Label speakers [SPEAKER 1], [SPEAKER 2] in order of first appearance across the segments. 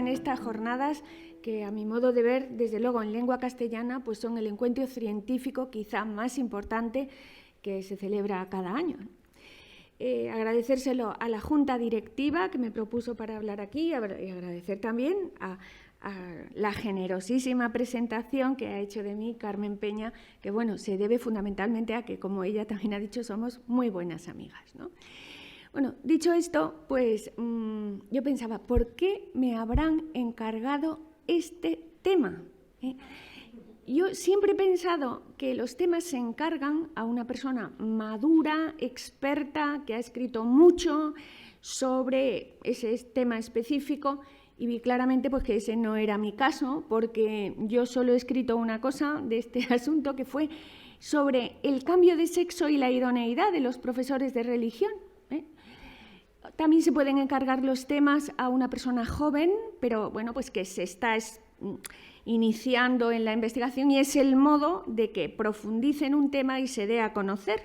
[SPEAKER 1] en estas jornadas que, a mi modo de ver, desde luego en lengua castellana, pues son el encuentro científico quizá más importante que se celebra cada año. Agradecérselo a la Junta Directiva que me propuso para hablar aquí y agradecer también a la generosísima presentación que ha hecho de mí Carmen Peña, que bueno, se debe fundamentalmente a que, como ella también ha dicho, somos muy buenas amigas, ¿no? Bueno, dicho esto, pues yo pensaba, ¿por qué me habrán encargado este tema? Yo siempre he pensado que los temas se encargan a una persona madura, experta, que ha escrito mucho sobre ese tema específico, y vi claramente pues, que ese no era mi caso, porque yo solo he escrito una cosa de este asunto, que fue sobre el cambio de sexo y la idoneidad de los profesores de religión. También se pueden encargar los temas a una persona joven, pero bueno, pues que se está iniciando en la investigación, y es el modo de que profundice en un tema y se dé a conocer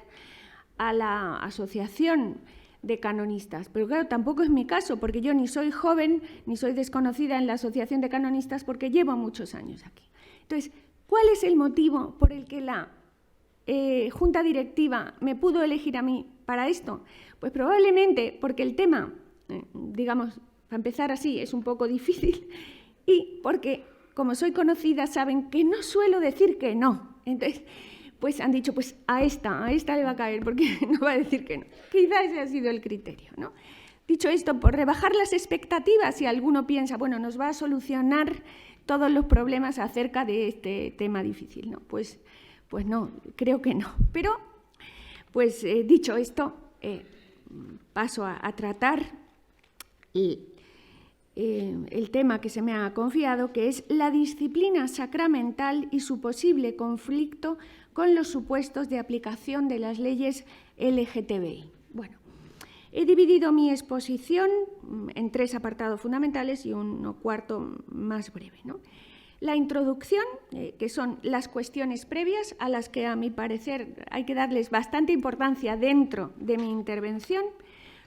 [SPEAKER 1] a la asociación de canonistas. Pero claro, tampoco es mi caso, porque yo ni soy joven ni soy desconocida en la asociación de canonistas, porque llevo muchos años aquí. Entonces, ¿cuál es el motivo por el que la Junta Directiva me pudo elegir a mí para esto? Pues probablemente porque el tema, digamos, para empezar así, es un poco difícil, y porque, como soy conocida, saben que no suelo decir que no. Entonces, pues han dicho, pues a esta le va a caer, porque no va a decir que no. Quizá ese ha sido el criterio, ¿no? Dicho esto, por rebajar las expectativas, si alguno piensa, bueno, nos va a solucionar todos los problemas acerca de este tema difícil, ¿no? Pues no, creo que no. Pero, pues dicho esto, paso a tratar el tema que se me ha confiado, que es la disciplina sacramental y su posible conflicto con los supuestos de aplicación de las leyes LGTBI. Bueno, he dividido mi exposición en 3 apartados fundamentales y uno cuarto más breve, ¿no? La introducción, que son las cuestiones previas a las que, a mi parecer, hay que darles bastante importancia dentro de mi intervención.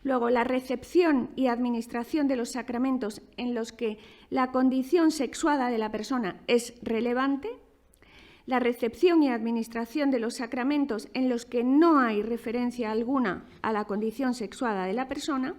[SPEAKER 1] Luego, la recepción y administración de los sacramentos en los que la condición sexuada de la persona es relevante. La recepción y administración de los sacramentos en los que no hay referencia alguna a la condición sexuada de la persona.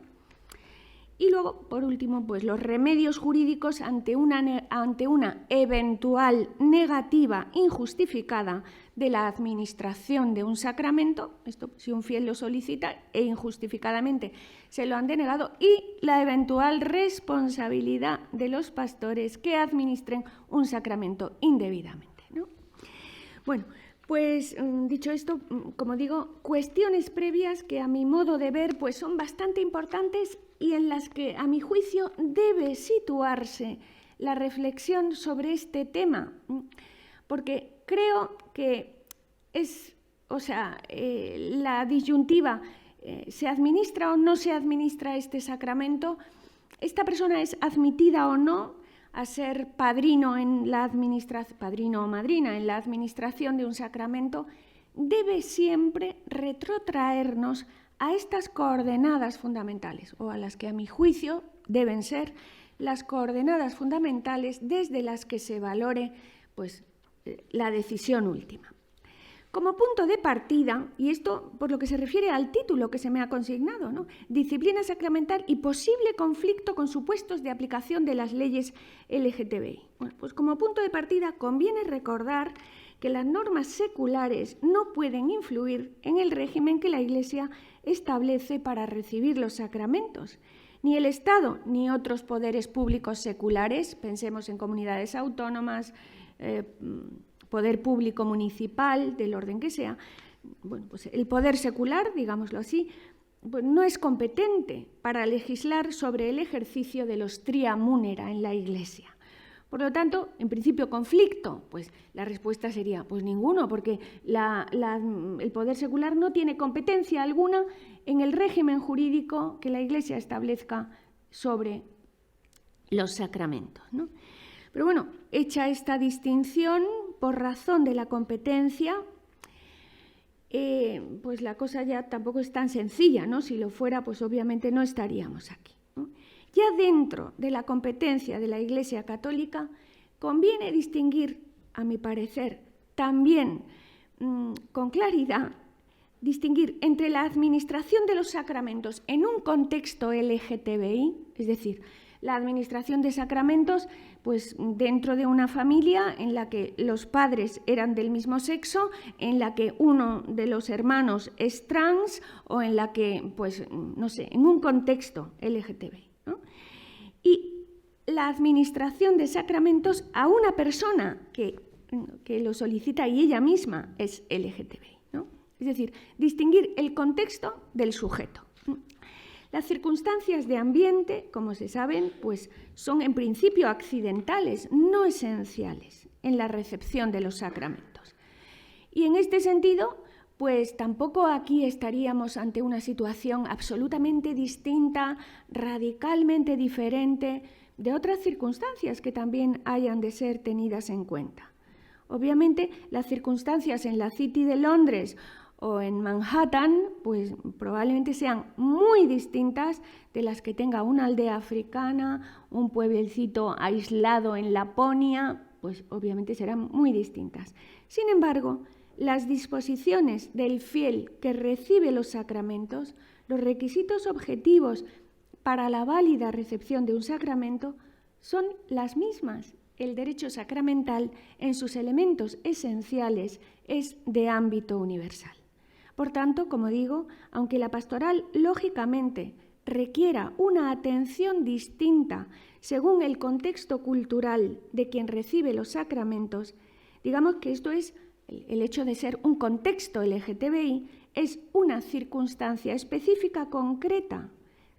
[SPEAKER 1] Y luego, por último, pues los remedios jurídicos ante una eventual negativa injustificada de la administración de un sacramento, esto si un fiel lo solicita e injustificadamente se lo han denegado, y la eventual responsabilidad de los pastores que administren un sacramento indebidamente, ¿no? Bueno, pues dicho esto, como digo, cuestiones previas que, a mi modo de ver, pues son bastante importantes y en las que, a mi juicio, debe situarse la reflexión sobre este tema, porque creo que es, la disyuntiva, ¿se administra o no se administra este sacramento? ¿Esta persona es admitida o no a ser padrino o madrina en la administración de un sacramento? Debe siempre retrotraernos a estas coordenadas fundamentales, o a las que, a mi juicio, deben ser las coordenadas fundamentales desde las que se valore pues, la decisión última. Como punto de partida, y esto por lo que se refiere al título que se me ha consignado, ¿no? Disciplina sacramental y posible conflicto con supuestos de aplicación de las leyes LGTBI. Bueno, pues como punto de partida conviene recordar que las normas seculares no pueden influir en el régimen que la Iglesia establece para recibir los sacramentos. Ni el Estado ni otros poderes públicos seculares, pensemos en comunidades autónomas, poder público municipal, del orden que sea, bueno, pues el poder secular, digámoslo así, pues no es competente para legislar sobre el ejercicio de los tria munera en la Iglesia. Por lo tanto, en principio, conflicto, pues la respuesta sería pues ninguno, porque el poder secular no tiene competencia alguna en el régimen jurídico que la Iglesia establezca sobre los sacramentos, ¿no? Pero bueno, hecha esta distinción por razón de la competencia, pues la cosa ya tampoco es tan sencilla, ¿no? Si lo fuera, pues obviamente no estaríamos aquí, ¿no? Ya dentro de la competencia de la Iglesia Católica, conviene distinguir, a mi parecer, también con claridad, distinguir entre la administración de los sacramentos en un contexto LGTBI, es decir, la administración de sacramentos pues, dentro de una familia en la que los padres eran del mismo sexo, en la que uno de los hermanos es trans o en la que, pues, no sé, en un contexto LGTBI, ¿no? Y la administración de sacramentos a una persona que lo solicita y ella misma es LGTBI, ¿no? Es decir, distinguir el contexto del sujeto. Las circunstancias de ambiente, como se saben, pues son en principio accidentales, no esenciales en la recepción de los sacramentos. Y en este sentido, pues tampoco aquí estaríamos ante una situación absolutamente distinta, radicalmente diferente de otras circunstancias que también hayan de ser tenidas en cuenta. Obviamente, las circunstancias en la City de Londres o en Manhattan, pues probablemente sean muy distintas de las que tenga una aldea africana, un pueblecito aislado en Laponia, pues obviamente serán muy distintas. Sin embargo, las disposiciones del fiel que recibe los sacramentos, los requisitos objetivos para la válida recepción de un sacramento, son las mismas. El derecho sacramental, en sus elementos esenciales, es de ámbito universal. Por tanto, como digo, aunque la pastoral lógicamente requiera una atención distinta según el contexto cultural de quien recibe los sacramentos, digamos que esto es el hecho de ser un contexto LGTBI, es una circunstancia específica concreta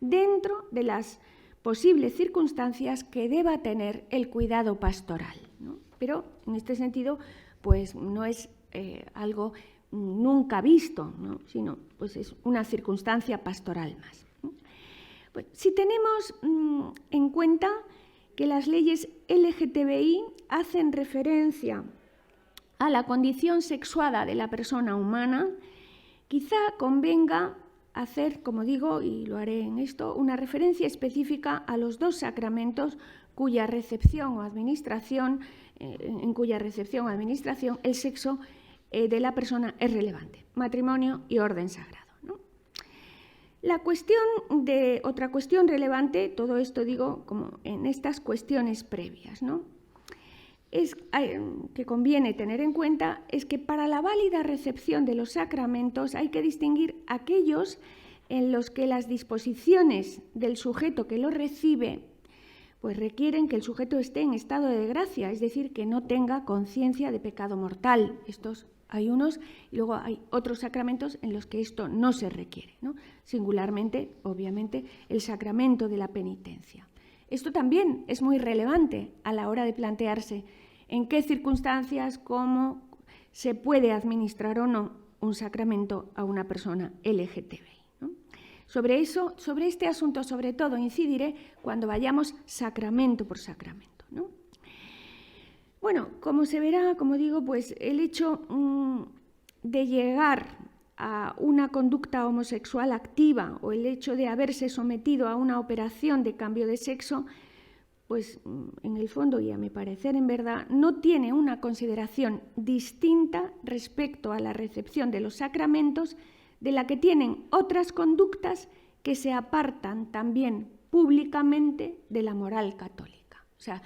[SPEAKER 1] dentro de las posibles circunstancias que deba tener el cuidado pastoral, ¿no? Pero en este sentido, pues no es algo nunca visto, ¿no? Sino pues es una circunstancia pastoral más. Pues, si tenemos en cuenta que las leyes LGTBI hacen referencia a la condición sexuada de la persona humana, quizá convenga hacer, como digo, y lo haré en esto, una referencia específica a los dos sacramentos cuya recepción o administración, en cuya recepción o administración el sexo de la persona es relevante, matrimonio y orden sagrado, ¿no? Otra cuestión relevante, todo esto digo como en estas cuestiones previas, ¿no? Que conviene tener en cuenta es que para la válida recepción de los sacramentos hay que distinguir aquellos en los que las disposiciones del sujeto que los recibe pues requieren que el sujeto esté en estado de gracia, es decir, que no tenga conciencia de pecado mortal. Estos hay unos y luego hay otros sacramentos en los que esto no se requiere, ¿no? Singularmente, obviamente, el sacramento de la penitencia. Esto también es muy relevante a la hora de plantearse en qué circunstancias, cómo se puede administrar o no un sacramento a una persona LGTBI, ¿no? Sobre este asunto, sobre todo, incidiré cuando vayamos sacramento por sacramento, ¿no? Bueno, como se verá, como digo, pues el hecho de llegar a una conducta homosexual activa o el hecho de haberse sometido a una operación de cambio de sexo, pues en el fondo y a mi parecer en verdad no tiene una consideración distinta respecto a la recepción de los sacramentos de la que tienen otras conductas que se apartan también públicamente de la moral católica. O sea,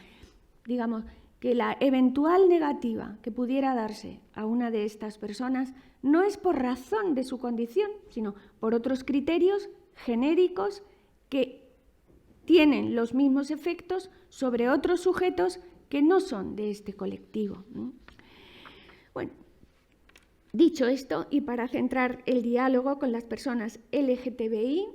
[SPEAKER 1] digamos que la eventual negativa que pudiera darse a una de estas personas no es por razón de su condición, sino por otros criterios genéricos que tienen los mismos efectos sobre otros sujetos que no son de este colectivo. Bueno, dicho esto, y para centrar el diálogo con las personas LGTBI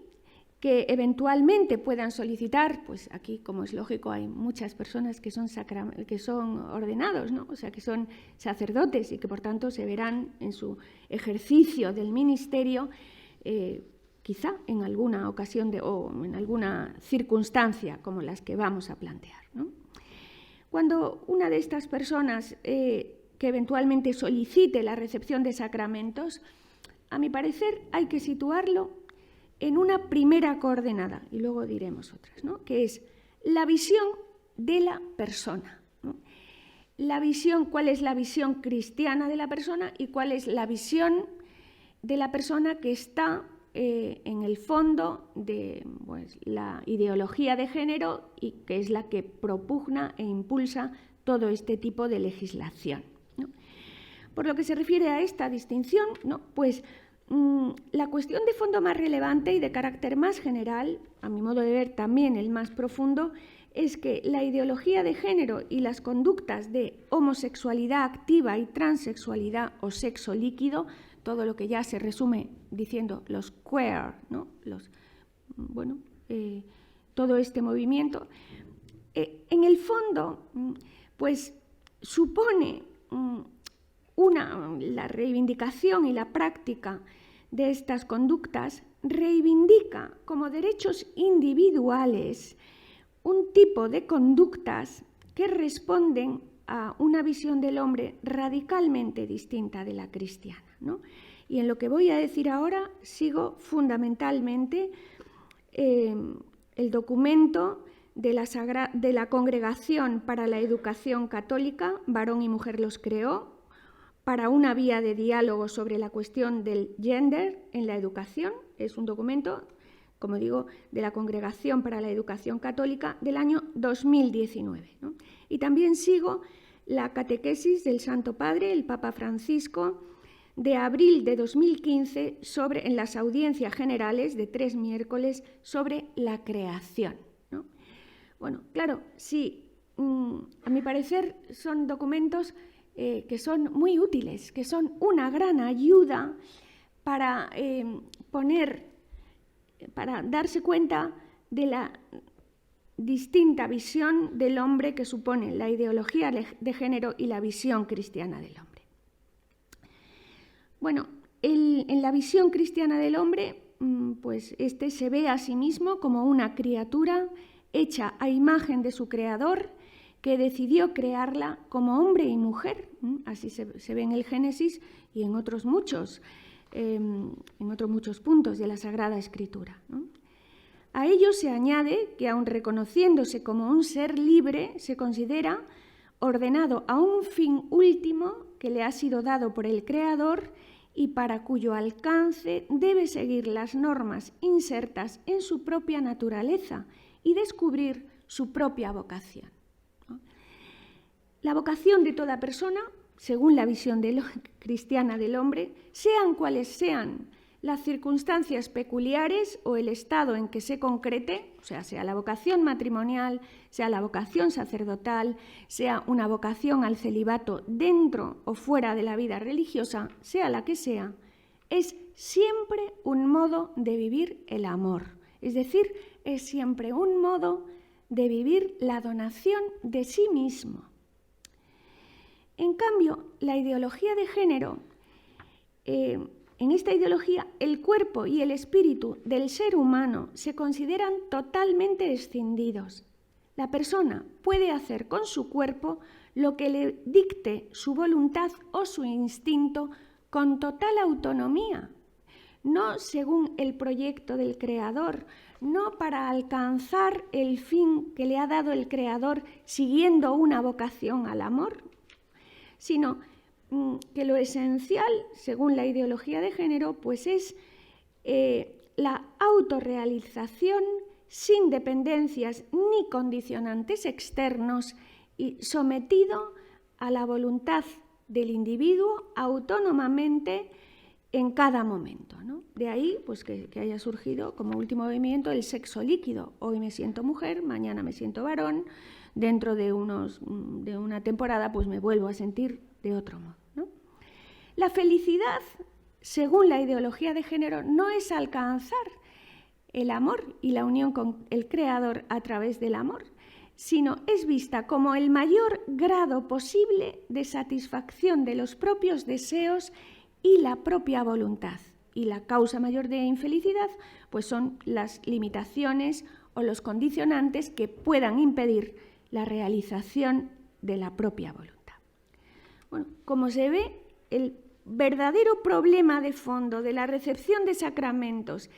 [SPEAKER 1] que eventualmente puedan solicitar, pues aquí, como es lógico, hay muchas personas que son ordenados, ¿no? O sea, que son sacerdotes y que, por tanto, se verán en su ejercicio del ministerio quizá en alguna ocasión o en alguna circunstancia como las que vamos a plantear, ¿no? Cuando una de estas personas que eventualmente solicite la recepción de sacramentos, a mi parecer hay que situarlo en una primera coordenada, y luego diremos otras, ¿no? Que es la visión de la persona, ¿no? La visión, ¿cuál es la visión cristiana de la persona y cuál es la visión de la persona que está en el fondo de pues, la ideología de género y que es la que propugna e impulsa todo este tipo de legislación, ¿no? Por lo que se refiere a esta distinción, ¿no? Pues la cuestión de fondo más relevante y de carácter más general, a mi modo de ver también el más profundo, es que la ideología de género y las conductas de homosexualidad activa y transexualidad o sexo líquido, todo lo que ya se resume diciendo los queer, ¿no? Todo este movimiento, en el fondo, pues supone la reivindicación y la práctica de estas conductas reivindica como derechos individuales un tipo de conductas que responden a una visión del hombre radicalmente distinta de la cristiana, ¿no? Y en lo que voy a decir ahora sigo fundamentalmente el documento de la Congregación para la Educación Católica, Varón y Mujer los creó, para una vía de diálogo sobre la cuestión del gender en la educación. Es un documento, como digo, de la Congregación para la Educación Católica del año 2019, ¿no? Y también sigo la catequesis del Santo Padre, el Papa Francisco, de abril de 2015 en las audiencias generales de 3 miércoles sobre la creación, ¿no? Bueno, claro, sí, a mi parecer son documentos que son muy útiles, que son una gran ayuda para para darse cuenta de la distinta visión del hombre que supone la ideología de género y la visión cristiana del hombre. Bueno, en la visión cristiana del hombre, pues se ve a sí mismo como una criatura hecha a imagen de su creador, que decidió crearla como hombre y mujer. Así se ve en el Génesis y en otros muchos puntos de la Sagrada Escritura, ¿no? A ello se añade que, aun reconociéndose como un ser libre, se considera ordenado a un fin último que le ha sido dado por el Creador y para cuyo alcance debe seguir las normas insertas en su propia naturaleza y descubrir su propia vocación. La vocación de toda persona, según la visión cristiana del hombre, sean cuales sean las circunstancias peculiares o el estado en que se concrete, o sea la vocación matrimonial, sea la vocación sacerdotal, sea una vocación al celibato dentro o fuera de la vida religiosa, sea la que sea, es siempre un modo de vivir el amor. Es decir, es siempre un modo de vivir la donación de sí mismo. En cambio, la ideología de género, en esta ideología, el cuerpo y el espíritu del ser humano se consideran totalmente escindidos. La persona puede hacer con su cuerpo lo que le dicte su voluntad o su instinto con total autonomía, no según el proyecto del Creador, no para alcanzar el fin que le ha dado el Creador siguiendo una vocación al amor, sino que lo esencial, según la ideología de género, pues es la autorrealización sin dependencias ni condicionantes externos y sometido a la voluntad del individuo autónomamente en cada momento, ¿no? De ahí pues, que haya surgido como último movimiento el sexo líquido. Hoy me siento mujer, mañana me siento varón, dentro de una temporada pues me vuelvo a sentir de otro modo, ¿no? La felicidad, según la ideología de género, no es alcanzar el amor y la unión con el Creador a través del amor, sino es vista como el mayor grado posible de satisfacción de los propios deseos y la propia voluntad. Y la causa mayor de infelicidad pues son las limitaciones o los condicionantes que puedan impedir la realización de la propia voluntad. Bueno, como se ve, el verdadero problema de fondo de la recepción de sacramentos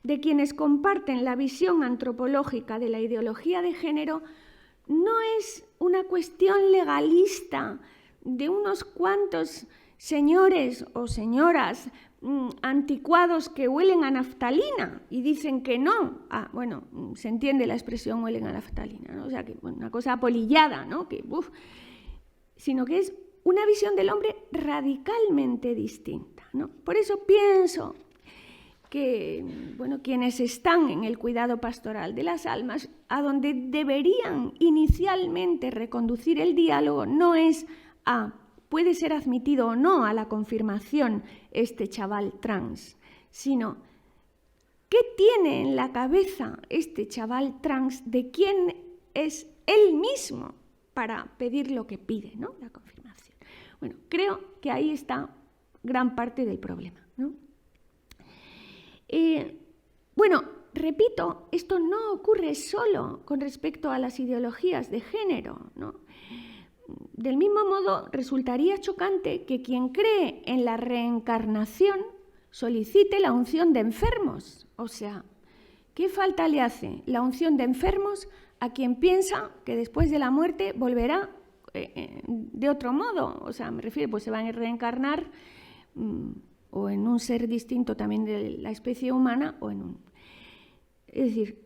[SPEAKER 1] de quienes comparten la visión antropológica de la ideología de género no es una cuestión legalista de unos cuantos señores o señoras anticuados que huelen a naftalina y dicen que no. Bueno, se entiende la expresión huelen a naftalina, ¿no? O sea, que una cosa apolillada, ¿no? Sino que es una visión del hombre radicalmente distinta, ¿no? Por eso pienso que, bueno, quienes están en el cuidado pastoral de las almas, a donde deberían inicialmente reconducir el diálogo no es puede ser admitido o no a la confirmación este chaval trans, sino ¿qué tiene en la cabeza este chaval trans de quién es él mismo para pedir lo que pide, ¿no? La confirmación. Bueno, creo que ahí está gran parte del problema, ¿no? Bueno, repito, esto no ocurre solo con respecto a las ideologías de género, ¿no? Del mismo modo, resultaría chocante que quien cree en la reencarnación solicite la unción de enfermos. O sea, ¿qué falta le hace la unción de enfermos a quien piensa que después de la muerte volverá de otro modo? O sea, me refiero, pues se van a reencarnar o en un ser distinto también de la especie humana o en un... Es decir,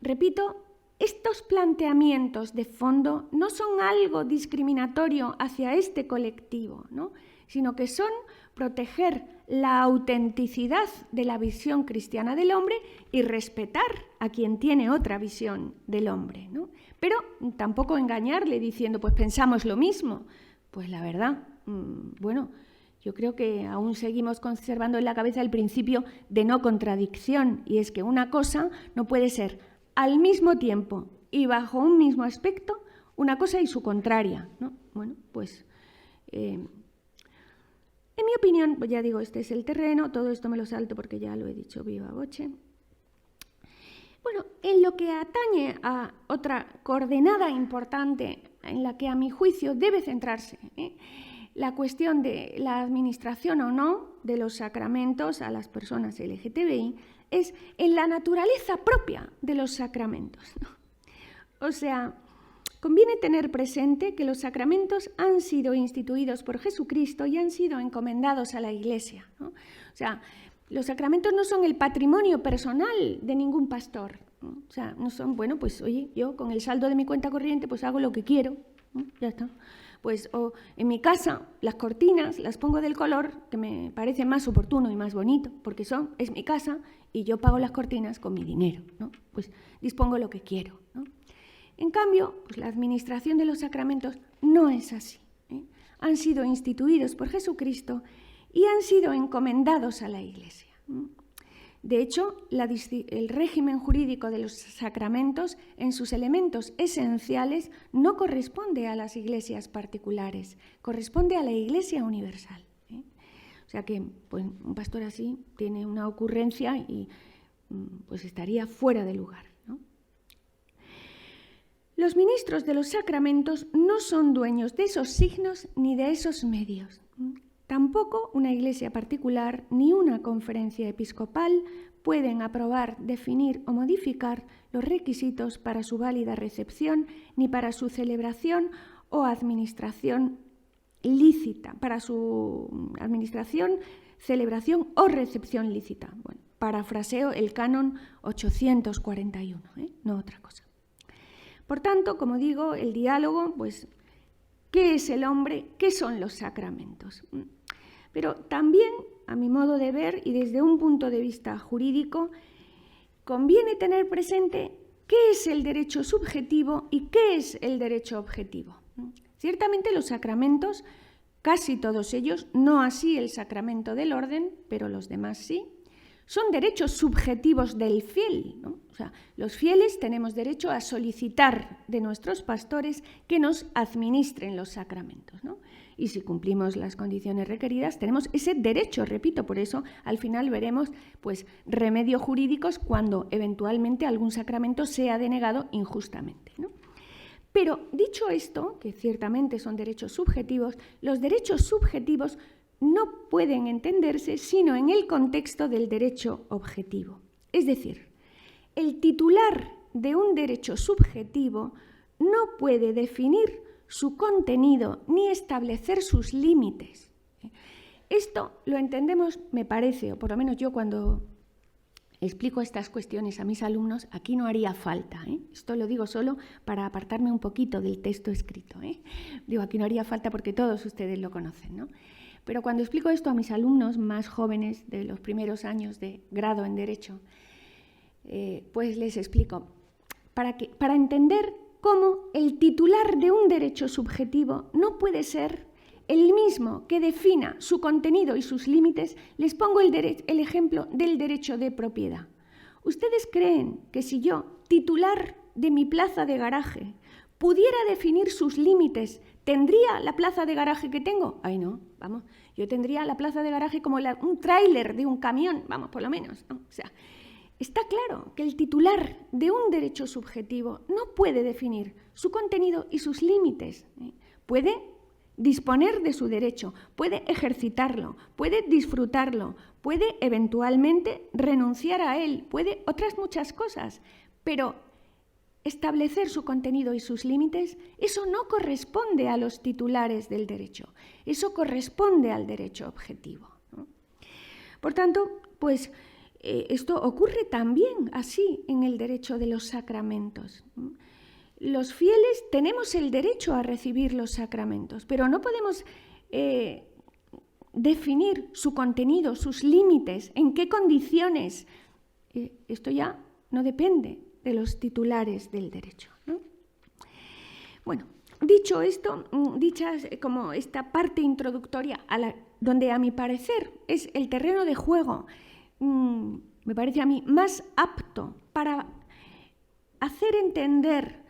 [SPEAKER 1] repito, estos planteamientos de fondo no son algo discriminatorio hacia este colectivo, ¿no? Sino que son proteger la autenticidad de la visión cristiana del hombre y respetar a quien tiene otra visión del hombre, ¿no? Pero tampoco engañarle diciendo, pues pensamos lo mismo. Pues la verdad, bueno, yo creo que aún seguimos conservando en la cabeza el principio de no contradicción, y es que una cosa no puede ser al mismo tiempo y bajo un mismo aspecto una cosa y su contraria, ¿no? Bueno, pues en mi opinión, pues ya digo, este es el terreno, todo esto me lo salto porque ya lo he dicho viva voce. Bueno, en lo que atañe a otra coordenada importante en la que a mi juicio debe centrarse, la cuestión de la administración o no de los sacramentos a las personas LGTBI, es en la naturaleza propia de los sacramentos, ¿no? O sea, conviene tener presente que los sacramentos han sido instituidos por Jesucristo y han sido encomendados a la Iglesia, ¿no? O sea, los sacramentos no son el patrimonio personal de ningún pastor, ¿no? O sea, no son, bueno, pues oye, yo con el saldo de mi cuenta corriente pues hago lo que quiero, ¿no? Ya está. Pues o en mi casa las cortinas las pongo del color que me parece más oportuno y más bonito, porque es mi casa y yo pago las cortinas con mi dinero, ¿no? Pues dispongo lo que quiero, ¿no? En cambio, pues la administración de los sacramentos no es así, ¿eh? Han sido instituidos por Jesucristo y han sido encomendados a la Iglesia, ¿no? De hecho, el régimen jurídico de los sacramentos en sus elementos esenciales no corresponde a las iglesias particulares, corresponde a la Iglesia universal, ¿eh? O sea que pues, un pastor así tiene una ocurrencia y pues estaría fuera de lugar, ¿no? Los ministros de los sacramentos no son dueños de esos signos ni de esos medios. Tampoco una iglesia particular ni una conferencia episcopal pueden aprobar, definir o modificar los requisitos para su válida recepción ni para su celebración o administración lícita, para su administración, celebración o recepción lícita. Bueno, parafraseo el canon 841, no otra cosa. Por tanto, como digo, el diálogo, pues, ¿qué es el hombre? ¿Qué son los sacramentos? Pero también, a mi modo de ver y desde un punto de vista jurídico, conviene tener presente qué es el derecho subjetivo y qué es el derecho objetivo. Ciertamente los sacramentos, casi todos ellos, no así el sacramento del orden, pero los demás sí, son derechos subjetivos del fiel, ¿no? O sea, los fieles tenemos derecho a solicitar de nuestros pastores que nos administren los sacramentos, ¿no? Y si cumplimos las condiciones requeridas, tenemos ese derecho, repito, por eso al final veremos pues, remedios jurídicos cuando eventualmente algún sacramento sea denegado injustamente, ¿no? Pero dicho esto, que ciertamente son derechos subjetivos, los derechos subjetivos no pueden entenderse sino en el contexto del derecho objetivo. Es decir, el titular de un derecho subjetivo no puede definir su contenido ni establecer sus límites. Esto lo entendemos, me parece, o por lo menos yo cuando explico estas cuestiones a mis alumnos, aquí no haría falta. Esto lo digo solo para apartarme un poquito del texto escrito. Digo, aquí no haría falta porque todos ustedes lo conocen, ¿no? Pero cuando explico esto a mis alumnos más jóvenes de los primeros años de grado en Derecho, pues les explico, para entender cómo el titular de un derecho subjetivo no puede ser el mismo que defina su contenido y sus límites, les pongo el ejemplo del derecho de propiedad. ¿Ustedes creen que si yo, titular de mi plaza de garaje, pudiera definir sus límites, tendría la plaza de garaje que tengo? Ay, no, vamos, yo tendría la plaza de garaje como un tráiler de un camión, vamos, por lo menos, ¿no? O sea, está claro que el titular de un derecho subjetivo no puede definir su contenido y sus límites. Puede disponer de su derecho, puede ejercitarlo, puede disfrutarlo, puede eventualmente renunciar a él, puede otras muchas cosas, pero establecer su contenido y sus límites, eso no corresponde a los titulares del derecho, eso corresponde al derecho objetivo, ¿no? Por tanto, pues esto ocurre también así en el derecho de los sacramentos. Los fieles tenemos el derecho a recibir los sacramentos, pero no podemos definir su contenido, sus límites, en qué condiciones. Esto ya no depende de los titulares del derecho, ¿no? Bueno, dicho esto, dicha como esta parte introductoria, donde a mi parecer es el terreno de juego, me parece a mí más apto para hacer entender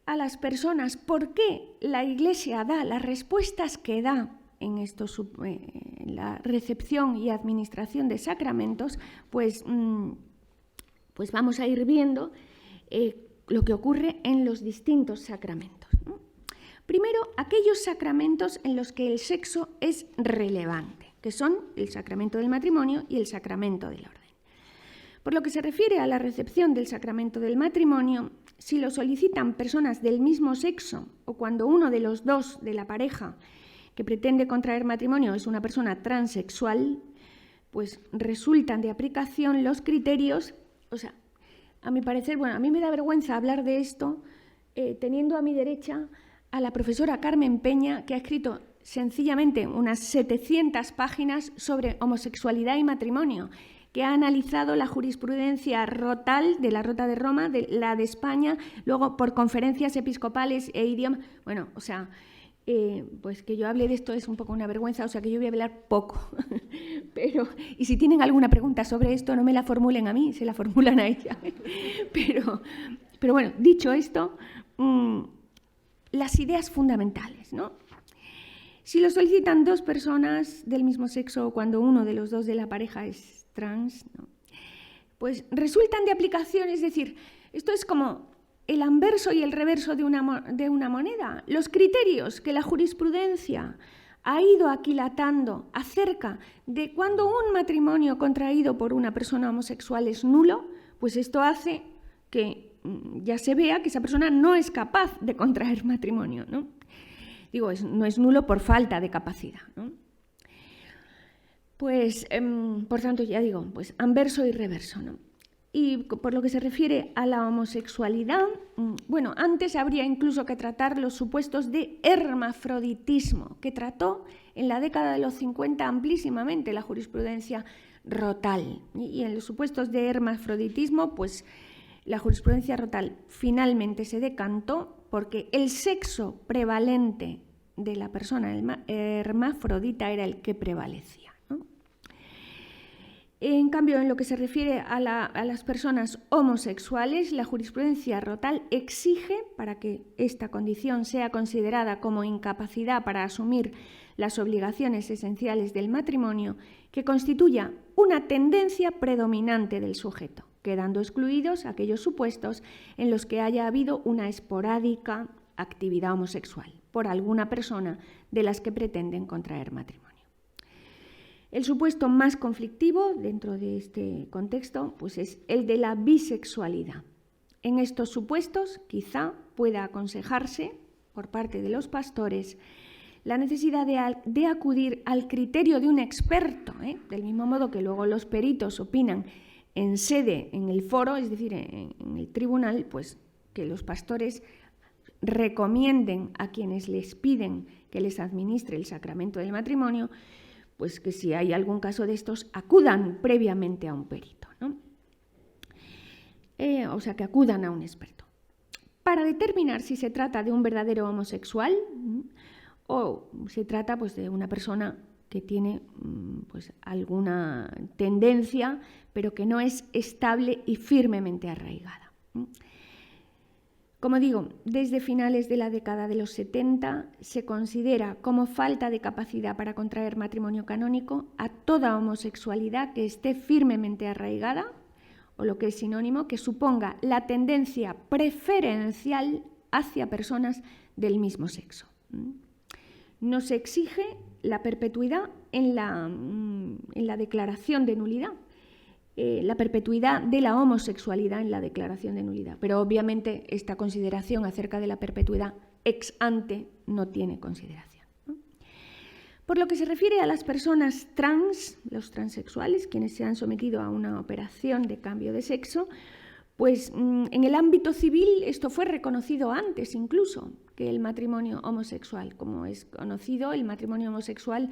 [SPEAKER 1] a las personas por qué la Iglesia da las respuestas que da en la recepción y administración de sacramentos, pues vamos a ir viendo lo que ocurre en los distintos sacramentos, ¿no? Primero, aquellos sacramentos en los que el sexo es relevante, que son el sacramento del matrimonio y el sacramento del orden. Por lo que se refiere a la recepción del sacramento del matrimonio, si lo solicitan personas del mismo sexo o cuando uno de los dos de la pareja que pretende contraer matrimonio es una persona transexual, pues resultan de aplicación los criterios, o sea, a mi parecer, bueno, a mí me da vergüenza hablar de esto teniendo a mi derecha a la profesora Carmen Peña, que ha escrito sencillamente unas 700 páginas sobre homosexualidad y matrimonio, que ha analizado la jurisprudencia rotal de la Rota de Roma, de la de España, luego por conferencias episcopales e idiomas. Bueno, o sea, pues que yo hable de esto es un poco una vergüenza, o sea que yo voy a hablar poco. Y si tienen alguna pregunta sobre esto, no me la formulen a mí, se la formulan a ella. Pero bueno, dicho esto, las ideas fundamentales, ¿no? Si lo solicitan dos personas del mismo sexo o cuando uno de los dos de la pareja es trans, ¿no?, pues resultan de aplicación, es decir, esto es como el anverso y el reverso de una moneda. Los criterios que la jurisprudencia ha ido aquilatando acerca de cuando un matrimonio contraído por una persona homosexual es nulo, pues esto hace que ya se vea que esa persona no es capaz de contraer matrimonio, ¿no? Digo, no es nulo por falta de capacidad, ¿no? Pues, por tanto, ya digo, pues anverso y reverso, ¿no? Y por lo que se refiere a la homosexualidad, bueno, antes habría incluso que tratar los supuestos de hermafroditismo, que trató en la década de los 50 amplísimamente la jurisprudencia rotal. Y en los supuestos de hermafroditismo, pues la jurisprudencia rotal finalmente se decantó porque el sexo prevalente de la persona hermafrodita era el que prevalecía, ¿no? En cambio, en lo que se refiere a las personas homosexuales, la jurisprudencia rotal exige, para que esta condición sea considerada como incapacidad para asumir las obligaciones esenciales del matrimonio, que constituya una tendencia predominante del sujeto, quedando excluidos aquellos supuestos en los que haya habido una esporádica actividad homosexual por alguna persona de las que pretenden contraer matrimonio. El supuesto más conflictivo dentro de este contexto pues es el de la bisexualidad. En estos supuestos quizá pueda aconsejarse por parte de los pastores la necesidad de acudir al criterio de un experto, del mismo modo que luego los peritos opinan en sede, en el foro, es decir, en el tribunal, pues que los pastores recomienden a quienes les piden que les administre el sacramento del matrimonio, pues que si hay algún caso de estos, acudan previamente a un perito, ¿no? O sea, que acudan a un experto. Para determinar si se trata de un verdadero homosexual o se trata pues, de una persona que tiene pues, alguna tendencia, pero que no es estable y firmemente arraigada. Como digo, desde finales de la década de los 70 se considera como falta de capacidad para contraer matrimonio canónico a toda homosexualidad que esté firmemente arraigada, o lo que es sinónimo, que suponga la tendencia preferencial hacia personas del mismo sexo. No se exige la perpetuidad en la declaración de nulidad, la perpetuidad de la homosexualidad en la declaración de nulidad, pero obviamente esta consideración acerca de la perpetuidad ex ante no tiene consideración, ¿no? Por lo que se refiere a las personas trans, los transexuales, quienes se han sometido a una operación de cambio de sexo, pues en el ámbito civil esto fue reconocido antes incluso que el matrimonio homosexual. Como es conocido, el matrimonio homosexual,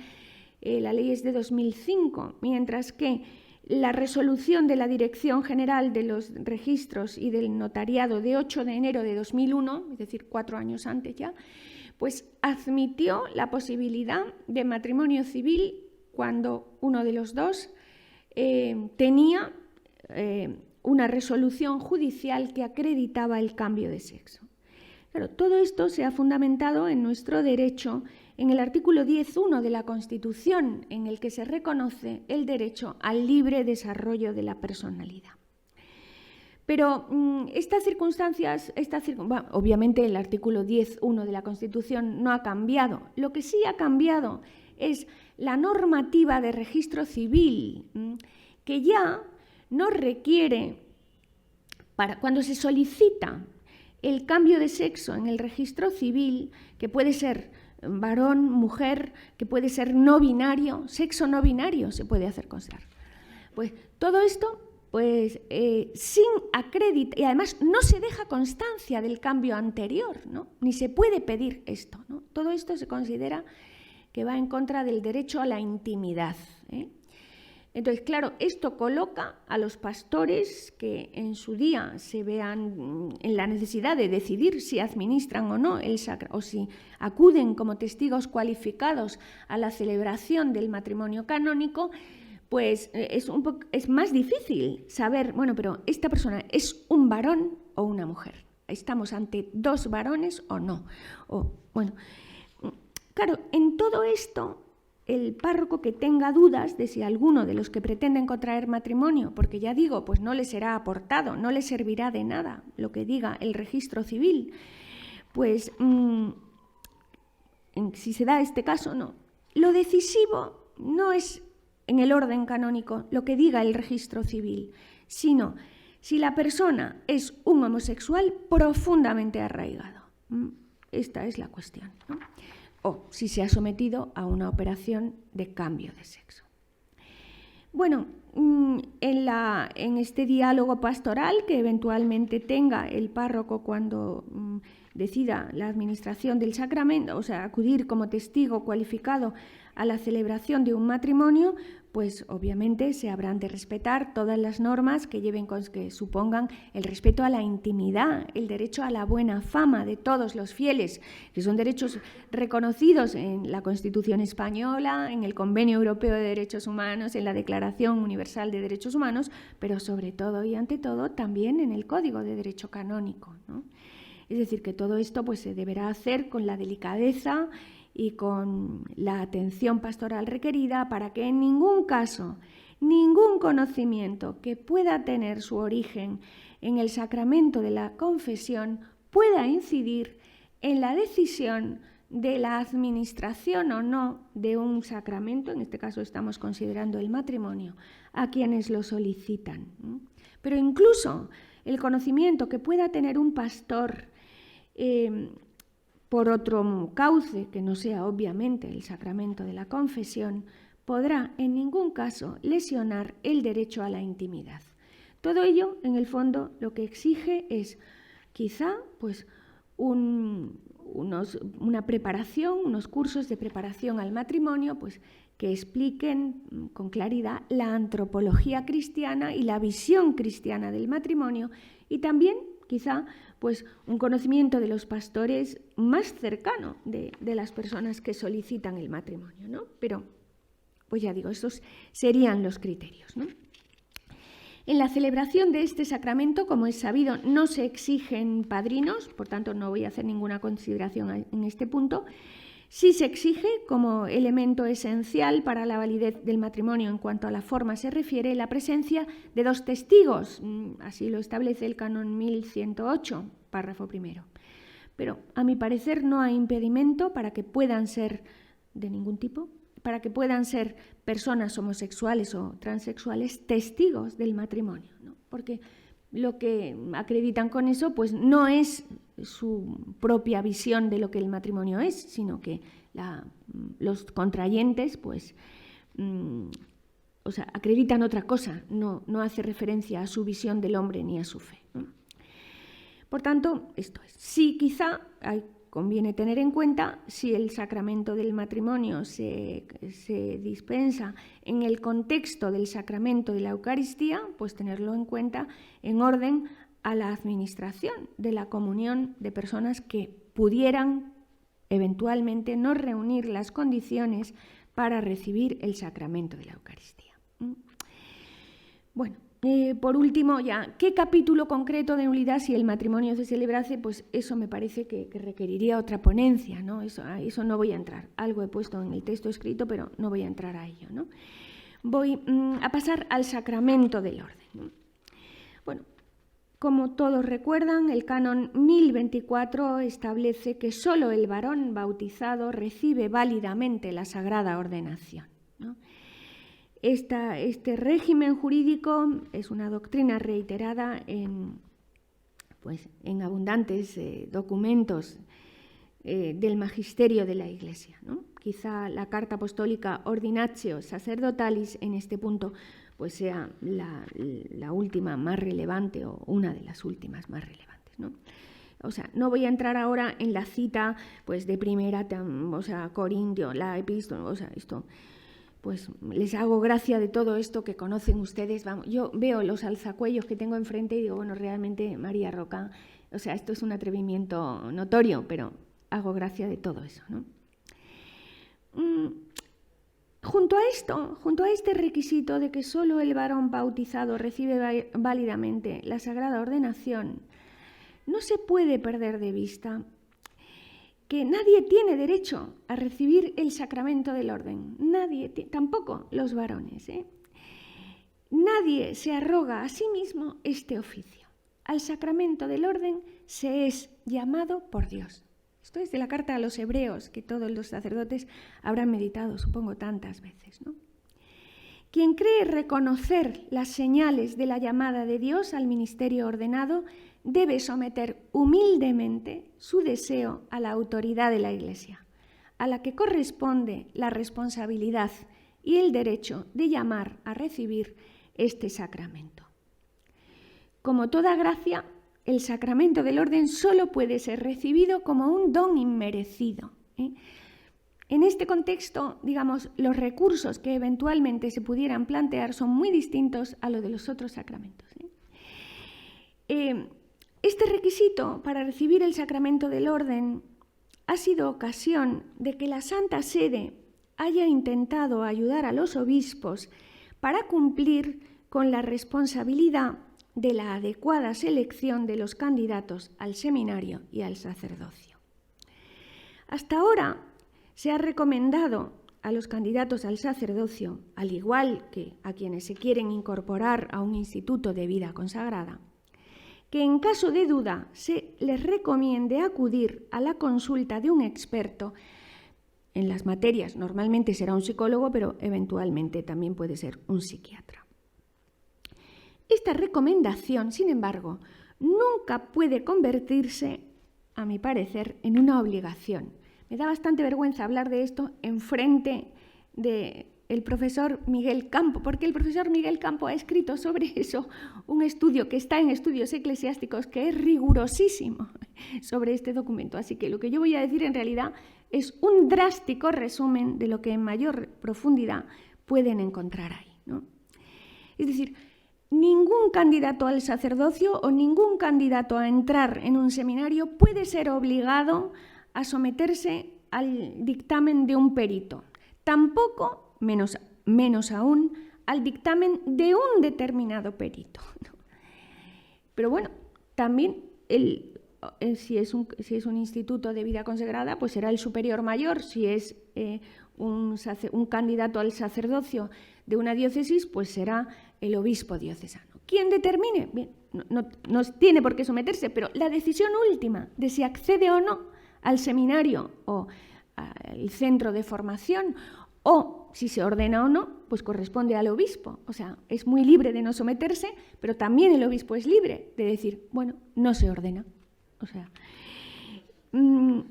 [SPEAKER 1] la ley es de 2005, mientras que la resolución de la Dirección General de los Registros y del Notariado de 8 de enero de 2001, es decir, 4 años antes ya, pues admitió la posibilidad de matrimonio civil cuando uno de los dos tenía una resolución judicial que acreditaba el cambio de sexo. Claro, todo esto se ha fundamentado en nuestro derecho en el artículo 10.1 de la Constitución, en el que se reconoce el derecho al libre desarrollo de la personalidad. Pero estas circunstancias, obviamente el artículo 10.1 de la Constitución no ha cambiado. Lo que sí ha cambiado es la normativa de registro civil, que ya no requiere, cuando se solicita el cambio de sexo en el registro civil, que puede ser varón, mujer, que puede ser no binario, sexo no binario se puede hacer constar. Pues todo esto, pues sin acreditar, y además no se deja constancia del cambio anterior, ¿no? Ni se puede pedir esto, ¿no? Todo esto se considera que va en contra del derecho a la intimidad, ¿eh? Entonces, claro, esto coloca a los pastores que en su día se vean en la necesidad de decidir si administran o no el sacramento, o si acuden como testigos cualificados a la celebración del matrimonio canónico, pues es más difícil saber, bueno, pero esta persona es un varón o una mujer. ¿Estamos ante dos varones o no? Claro, en todo esto, el párroco que tenga dudas de si alguno de los que pretenden contraer matrimonio, porque ya digo, pues no le será aportado, no le servirá de nada lo que diga el registro civil, pues si se da este caso, no. Lo decisivo no es en el orden canónico lo que diga el registro civil, sino si la persona es un homosexual profundamente arraigado. Esta es la cuestión, ¿no? O si se ha sometido a una operación de cambio de sexo. Bueno, en este diálogo pastoral que eventualmente tenga el párroco cuando decida la administración del sacramento, o sea, acudir como testigo cualificado a la celebración de un matrimonio, pues obviamente se habrán de respetar todas las normas que supongan el respeto a la intimidad, el derecho a la buena fama de todos los fieles, que son derechos reconocidos en la Constitución española, en el Convenio Europeo de Derechos Humanos, en la Declaración Universal de Derechos Humanos, pero sobre todo y ante todo también en el Código de Derecho Canónico, ¿no? Es decir, que todo esto pues, se deberá hacer con la delicadeza y con la atención pastoral requerida para que en ningún caso, ningún conocimiento que pueda tener su origen en el sacramento de la confesión pueda incidir en la decisión de la administración o no de un sacramento, en este caso estamos considerando el matrimonio, a quienes lo solicitan. Pero incluso el conocimiento que pueda tener un pastor por otro cauce, que no sea obviamente el sacramento de la confesión, podrá en ningún caso lesionar el derecho a la intimidad. Todo ello, en el fondo, lo que exige es quizá pues, una preparación, unos cursos de preparación al matrimonio, pues, que expliquen con claridad la antropología cristiana y la visión cristiana del matrimonio, y también quizá pues, un conocimiento de los pastores más cercano de las personas que solicitan el matrimonio, ¿no? Pero, pues ya digo, estos serían los criterios, ¿no? En la celebración de este sacramento, como es sabido, no se exigen padrinos, por tanto no voy a hacer ninguna consideración en este punto. Sí se exige, como elemento esencial para la validez del matrimonio en cuanto a la forma se refiere, la presencia de 2 testigos, así lo establece el canon 1108, párrafo primero. Pero a mi parecer no hay impedimento para que puedan ser de ningún tipo, para que puedan ser personas homosexuales o transexuales testigos del matrimonio, ¿no? Porque lo que acreditan con eso pues no es su propia visión de lo que el matrimonio es, sino que los contrayentes pues acreditan otra cosa, no hace referencia a su visión del hombre ni a su fe, ¿no? Por tanto, esto es. Sí, quizá conviene tener en cuenta si el sacramento del matrimonio se dispensa en el contexto del sacramento de la Eucaristía, pues tenerlo en cuenta en orden a la administración de la comunión de personas que pudieran eventualmente no reunir las condiciones para recibir el sacramento de la Eucaristía. Bueno, por último, ya, ¿qué capítulo concreto de nulidad si el matrimonio se celebrase? Pues eso me parece que requeriría otra ponencia, ¿no? A eso no voy a entrar. Algo he puesto en el texto escrito, pero no voy a entrar a ello, ¿no? Voy a pasar al sacramento del orden, ¿no? Bueno, como todos recuerdan, el canon 1024 establece que solo el varón bautizado recibe válidamente la sagrada ordenación, ¿no? Este régimen jurídico es una doctrina reiterada en abundantes documentos del magisterio de la Iglesia, ¿no? Quizá la Carta Apostólica Ordinatio Sacerdotalis en este punto pues sea la última más relevante o una de las últimas más relevantes, ¿no? O sea, no voy a entrar ahora en la cita pues de primera, Corintio, la epístola, esto. Pues les hago gracia de todo esto que conocen ustedes. Vamos, yo veo los alzacuellos que tengo enfrente y digo, bueno, realmente María Roca, esto es un atrevimiento notorio, pero hago gracia de todo eso, ¿no? Junto a este requisito de que solo el varón bautizado recibe válidamente la sagrada ordenación, no se puede perder de vista que nadie tiene derecho a recibir el sacramento del orden, nadie, tampoco los varones, ¿eh? Nadie se arroga a sí mismo este oficio. Al sacramento del orden se es llamado por Dios. Esto es de la carta a los hebreos, que todos los sacerdotes habrán meditado, supongo, tantas veces, ¿no? Quien cree reconocer las señales de la llamada de Dios al ministerio ordenado debe someter humildemente su deseo a la autoridad de la Iglesia, a la que corresponde la responsabilidad y el derecho de llamar a recibir este sacramento. Como toda gracia, el sacramento del orden solo puede ser recibido como un don inmerecido, ¿eh? En este contexto, digamos, los recursos que eventualmente se pudieran plantear son muy distintos a los de los otros sacramentos, ¿eh? Este requisito para recibir el sacramento del orden ha sido ocasión de que la Santa Sede haya intentado ayudar a los obispos para cumplir con la responsabilidad de la adecuada selección de los candidatos al seminario y al sacerdocio. Hasta ahora se ha recomendado a los candidatos al sacerdocio, al igual que a quienes se quieren incorporar a un instituto de vida consagrada, que en caso de duda se les recomiende acudir a la consulta de un experto en las materias. Normalmente será un psicólogo, pero eventualmente también puede ser un psiquiatra. Esta recomendación, sin embargo, nunca puede convertirse, a mi parecer, en una obligación. Me da bastante vergüenza hablar de esto en frente del profesor Miguel Campo, porque el profesor Miguel Campo ha escrito sobre eso un estudio que está en Estudios Eclesiásticos, que es rigurosísimo sobre este documento. Así que lo que yo voy a decir en realidad es un drástico resumen de lo que en mayor profundidad pueden encontrar ahí, ¿no? Es decir, ningún candidato al sacerdocio o ningún candidato a entrar en un seminario puede ser obligado a someterse al dictamen de un perito. Tampoco, menos aún, al dictamen de un determinado perito. Pero bueno, también si es un instituto de vida consagrada, pues será el superior mayor. Si es un candidato al sacerdocio de una diócesis, pues será el obispo diocesano. ¿Quién determine? Bien, no tiene por qué someterse, pero la decisión última de si accede o no al seminario o al centro de formación, o si se ordena o no, pues corresponde al obispo. O sea, es muy libre de no someterse, pero también el obispo es libre de decir, bueno, no se ordena. O sea, en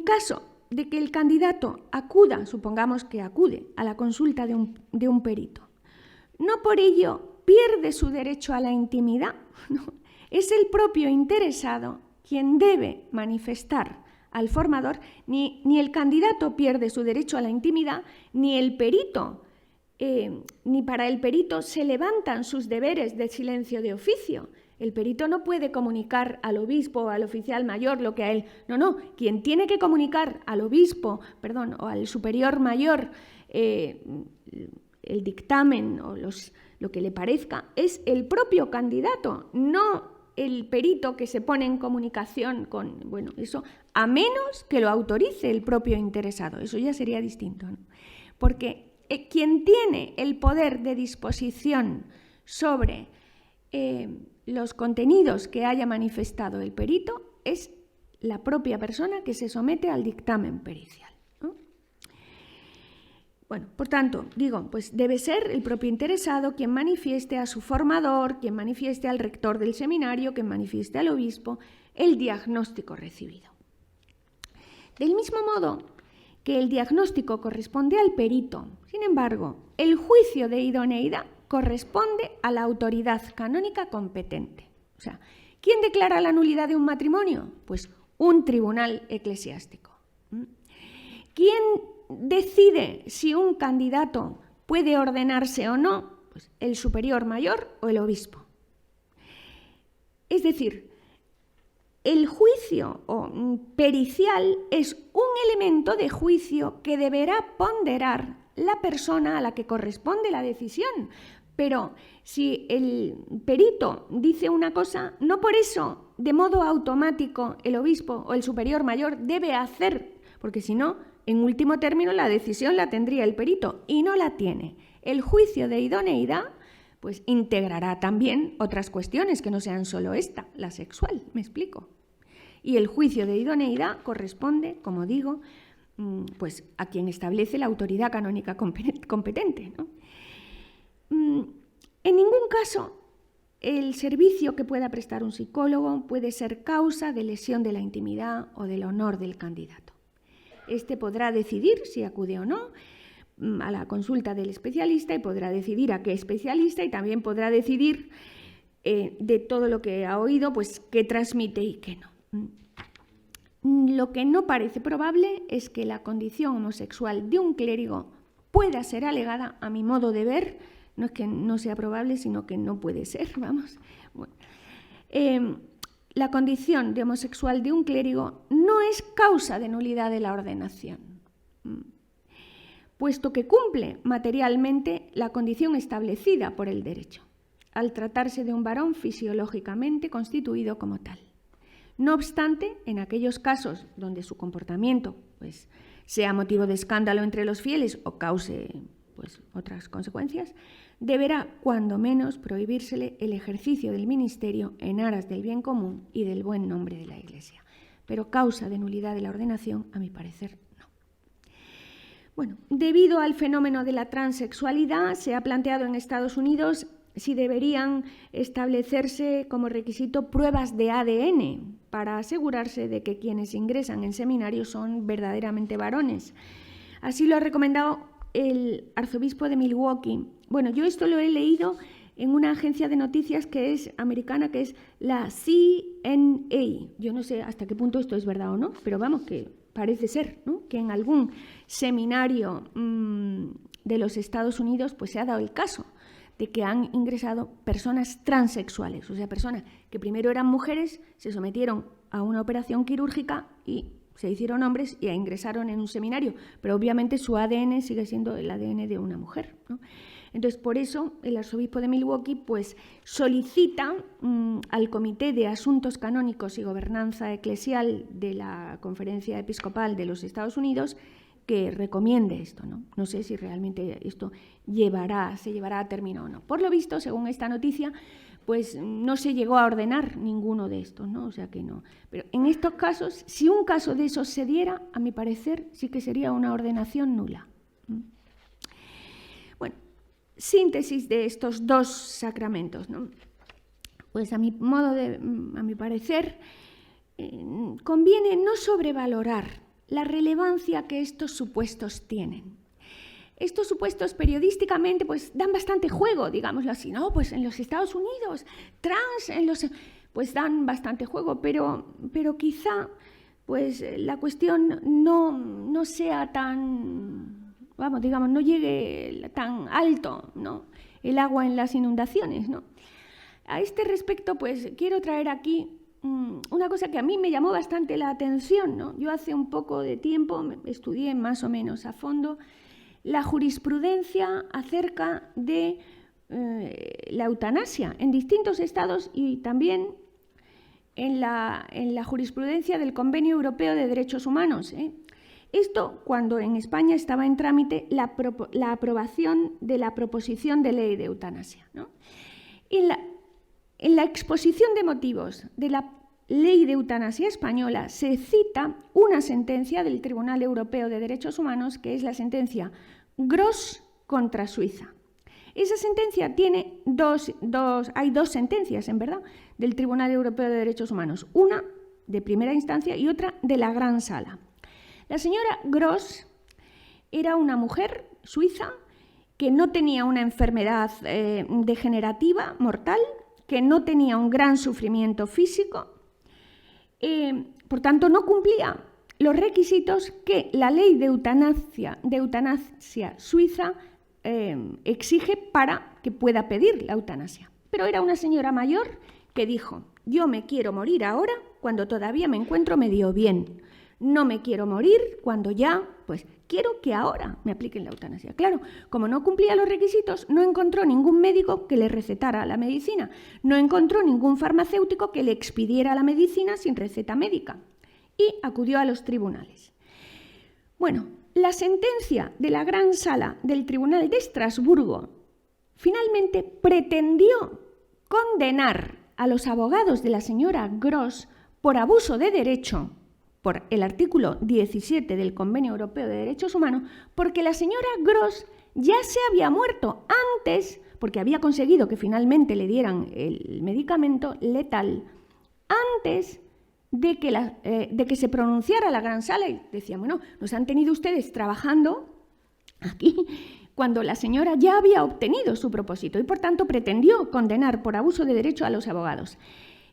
[SPEAKER 1] caso de que el candidato acuda, supongamos que acude a la consulta de un perito, no por ello pierde su derecho a la intimidad, ¿no? Es el propio interesado quien debe manifestar al formador. Ni el candidato pierde su derecho a la intimidad, ni el perito, ni para el perito se levantan sus deberes de silencio de oficio. El perito no puede comunicar al obispo o al oficial mayor lo que a él... No, quien tiene que comunicar al obispo, o al superior mayor el dictamen o lo que le parezca, es el propio candidato, no el perito que se pone en comunicación con... Bueno, eso a menos que lo autorice el propio interesado, eso ya sería distinto, ¿no? Porque quien tiene el poder de disposición sobre los contenidos que haya manifestado el perito es la propia persona que se somete al dictamen pericial, ¿no? Bueno, por tanto, digo, pues debe ser el propio interesado quien manifieste a su formador, quien manifieste al rector del seminario, quien manifieste al obispo el diagnóstico recibido. Del mismo modo que el diagnóstico corresponde al perito, sin embargo, el juicio de idoneidad corresponde a la autoridad canónica competente. O sea, ¿quién declara la nulidad de un matrimonio? Pues un tribunal eclesiástico. ¿Quién decide si un candidato puede ordenarse o no? Pues el superior mayor o el obispo. Es decir, el juicio pericial es un elemento de juicio que deberá ponderar la persona a la que corresponde la decisión. Pero si el perito dice una cosa, no por eso, de modo automático, el obispo o el superior mayor debe hacer, porque si no, en último término, la decisión la tendría el perito y no la tiene. El juicio de idoneidad pues integrará también otras cuestiones que no sean solo esta, la sexual, me explico. Y el juicio de idoneidad corresponde, como digo, pues a quien establece la autoridad canónica competente, ¿no? En ningún caso el servicio que pueda prestar un psicólogo puede ser causa de lesión de la intimidad o del honor del candidato. Este podrá decidir si acude o no a la consulta del especialista y podrá decidir a qué especialista y también podrá decidir de todo lo que ha oído, pues qué transmite y qué no. Lo que no parece probable es que la condición homosexual de un clérigo pueda ser alegada, a mi modo de ver. No es que no sea probable, sino que no puede ser, vamos. Bueno, la condición de homosexual de un clérigo no es causa de nulidad de la ordenación, puesto que cumple materialmente la condición establecida por el derecho, al tratarse de un varón fisiológicamente constituido como tal. No obstante, en aquellos casos donde su comportamiento pues, sea motivo de escándalo entre los fieles o cause pues, otras consecuencias, deberá, cuando menos, prohibírsele el ejercicio del ministerio en aras del bien común y del buen nombre de la Iglesia. Pero causa de nulidad de la ordenación, a mi parecer, no. Bueno, debido al fenómeno de la transexualidad, se ha planteado en Estados Unidos si deberían establecerse como requisito pruebas de ADN para asegurarse de que quienes ingresan en seminarios son verdaderamente varones. Así lo ha recomendado el arzobispo de Milwaukee. Bueno, yo esto lo he leído en una agencia de noticias que es americana, que es la CNA. Yo no sé hasta qué punto esto es verdad o no, pero vamos, que parece ser, ¿no?, que en algún seminario de los Estados Unidos pues se ha dado el caso de que han ingresado personas transexuales, o sea, personas que primero eran mujeres, se sometieron a una operación quirúrgica y se hicieron hombres y ingresaron en un seminario, pero obviamente su ADN sigue siendo el ADN de una mujer, ¿no? Entonces, por eso el arzobispo de Milwaukee pues solicita al Comité de Asuntos Canónicos y Gobernanza Eclesial de la Conferencia Episcopal de los Estados Unidos que recomiende esto, ¿no? No sé si realmente esto se llevará a término o no. Por lo visto, según esta noticia, pues no se llegó a ordenar ninguno de estos, ¿no? O sea que no. Pero en estos casos, si un caso de esos se diera, a mi parecer, sí que sería una ordenación nula. Bueno, síntesis de estos dos sacramentos, ¿no? Pues a mi parecer, conviene no sobrevalorar la relevancia que estos supuestos tienen. Estos supuestos periodísticamente pues dan bastante juego, digámoslo así, ¿no? Pues en los Estados Unidos, pues dan bastante juego, pero quizá pues la cuestión no sea tan, no llegue tan alto, ¿no?, el agua en las inundaciones, ¿no? A este respecto, pues quiero traer aquí una cosa que a mí me llamó bastante la atención, ¿no? Yo hace un poco de tiempo estudié más o menos a fondo la jurisprudencia acerca de la eutanasia en distintos estados y también en la jurisprudencia del Convenio Europeo de Derechos Humanos, ¿eh? Esto cuando en España estaba en trámite la aprobación de la proposición de ley de eutanasia, ¿no? En la exposición de motivos de la Ley de Eutanasia española se cita una sentencia del Tribunal Europeo de Derechos Humanos, que es la sentencia Gros contra Suiza. Esa sentencia tiene hay dos sentencias, en verdad, del Tribunal Europeo de Derechos Humanos, una de primera instancia y otra de la Gran Sala. La señora Gros era una mujer suiza que no tenía una enfermedad degenerativa mortal, que no tenía un gran sufrimiento físico, por tanto no cumplía los requisitos que la ley de eutanasia suiza exige para que pueda pedir la eutanasia. Pero era una señora mayor que dijo: yo me quiero morir ahora cuando todavía me encuentro medio bien. No me quiero morir cuando ya, pues quiero que ahora me apliquen la eutanasia. Claro, como no cumplía los requisitos, no encontró ningún médico que le recetara la medicina, no encontró ningún farmacéutico que le expidiera la medicina sin receta médica y acudió a los tribunales. Bueno, la sentencia de la Gran Sala del Tribunal de Estrasburgo finalmente pretendió condenar a los abogados de la señora Gros por abuso de derecho, por el artículo 17 del Convenio Europeo de Derechos Humanos, porque la señora Gros ya se había muerto antes, porque había conseguido que finalmente le dieran el medicamento letal, antes de que se pronunciara la Gran Sala. Y decían, bueno, nos han tenido ustedes trabajando aquí cuando la señora ya había obtenido su propósito y, por tanto, pretendió condenar por abuso de derecho a los abogados.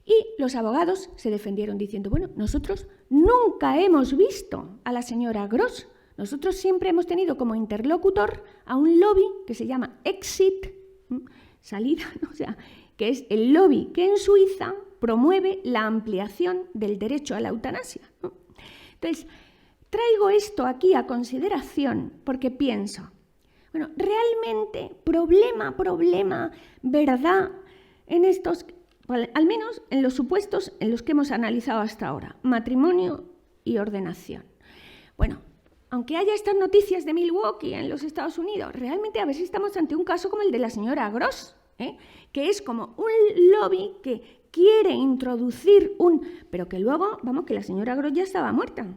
[SPEAKER 1] Y los abogados se defendieron diciendo, bueno, nosotros nunca hemos visto a la señora Gros. Nosotros siempre hemos tenido como interlocutor a un lobby que se llama Exit, salida, ¿no? O sea, que es el lobby que en Suiza promueve la ampliación del derecho a la eutanasia, ¿no? Entonces, traigo esto aquí a consideración porque pienso, bueno, realmente problema, verdad, en estos, al menos en los supuestos en los que hemos analizado hasta ahora, matrimonio y ordenación. Bueno, aunque haya estas noticias de Milwaukee en los Estados Unidos, realmente a veces estamos ante un caso como el de la señora Gross, que es como un lobby que quiere introducir pero que luego, vamos, que la señora Gross ya estaba muerta,